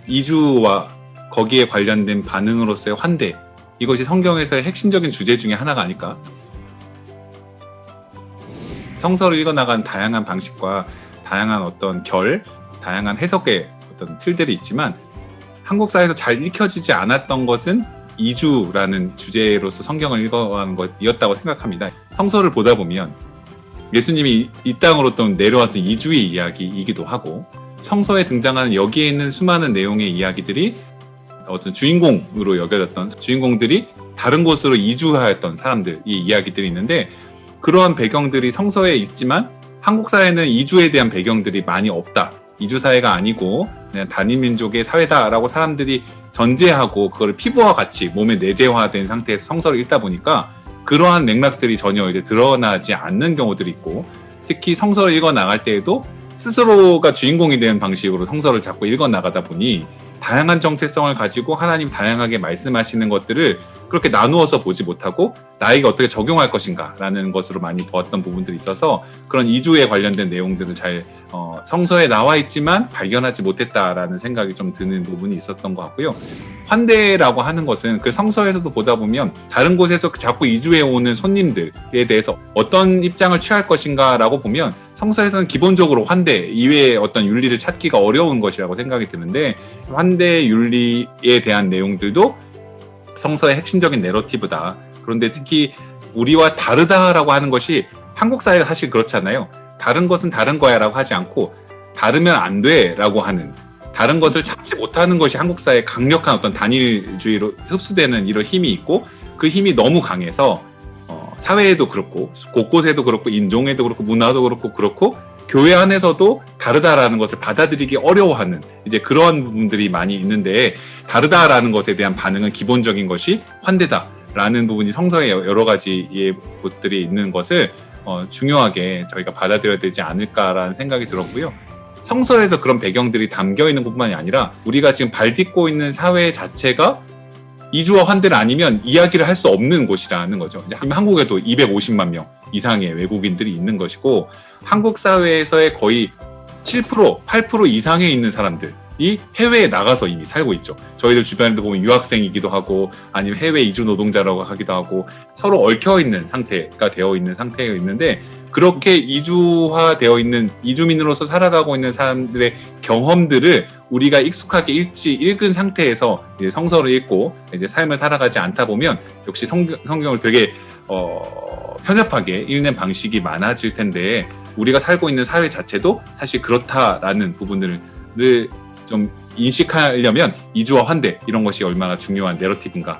이주와 거기에 관련된 반응으로서의 환대, 이것이 성경에서의 핵심적인 주제 중에 하나가 아닐까. 성서를 읽어나가는 다양한 방식과 다양한 어떤 다양한 해석의 어떤 틀들이 있지만 한국 사회에서 잘 읽혀지지 않았던 것은 이주라는 주제로서 성경을 읽어가는 것이었다고 생각합니다. 성서를 보다 보면 예수님이 이 땅으로 또 내려와서 이주의 이야기이기도 하고, 성서에 등장하는 여기에 있는 수많은 내용의 이야기들이 어떤 주인공으로 여겨졌던 주인공들이 다른 곳으로 이주하였던 사람들의 이야기들이 있는데, 그러한 배경들이 성서에 있지만 한국 사회는 이주에 대한 배경들이 많이 없다. 이주 사회가 아니고 그냥 단일민족의 사회다라고 사람들이 전제하고 그걸 피부와 같이 몸에 내재화된 상태에서 성서를 읽다 보니까 그러한 맥락들이 전혀 이제 드러나지 않는 경우들이 있고, 특히 성서를 읽어 나갈 때에도 스스로가 주인공이 되는 방식으로 성서를 자꾸 읽어 나가다 보니 다양한 정체성을 가지고 하나님 다양하게 말씀하시는 것들을 그렇게 나누어서 보지 못하고 나에게 어떻게 적용할 것인가 라는 것으로 많이 보았던 부분들이 있어서 그런 이주에 관련된 내용들을 잘 성서에 나와 있지만 발견하지 못했다라는 생각이 좀 드는 부분이 있었던 것 같고요. 환대라고 하는 것은 그 성서에서도 보다 보면 다른 곳에서 자꾸 이주해 오는 손님들에 대해서 어떤 입장을 취할 것인가 라고 보면 성서에서는 기본적으로 환대 이외의 어떤 윤리를 찾기가 어려운 것이라고 생각이 드는데, 환대 윤리에 대한 내용들도 성서의 핵심적인 내러티브다. 그런데 특히 우리와 다르다라고 하는 것이 한국 사회가 사실 그렇잖아요. 다른 것은 다른 거야 라고 하지 않고 다르면 안 돼 라고 하는, 다른 것을 참지 못하는 것이 한국 사회의 강력한 어떤 단일주의로 흡수되는 이런 힘이 있고, 그 힘이 너무 강해서 사회에도 그렇고 곳곳에도 그렇고 인종에도 그렇고 문화도 그렇고 교회 안에서도 다르다라는 것을 받아들이기 어려워하는 이제 그런 부분들이 많이 있는데, 다르다라는 것에 대한 반응은 기본적인 것이 환대다라는 부분이 성서에 여러 가지의 것들이 있는 것을 중요하게 저희가 받아들여야 되지 않을까라는 생각이 들었고요. 성서에서 그런 배경들이 담겨 있는 것뿐만이 아니라 우리가 지금 발딛고 있는 사회 자체가 이주와 환대를 아니면 이야기를 할 수 없는 곳이라는 거죠. 이제 한국에도 250만 명 이상의 외국인들이 있는 것이고, 한국 사회에서의 거의 7%, 8% 이상에 있는 사람들이 해외에 나가서 이미 살고 있죠. 저희들 주변에도 보면 유학생이기도 하고 아니면 해외 이주 노동자라고 하기도 하고 서로 얽혀있는 상태가 되어 있는 상태에 있는데, 그렇게 이주화되어 있는 이주민으로서 살아가고 있는 사람들의 경험들을 우리가 익숙하게 읽은 상태에서 이제 성서를 읽고 이제 삶을 살아가지 않다 보면 역시 성경을 되게 편협하게 읽는 방식이 많아질 텐데, 우리가 살고 있는 사회 자체도 사실 그렇다라는 부분들을 좀 인식하려면 이주와 환대 이런 것이 얼마나 중요한 내러티브인가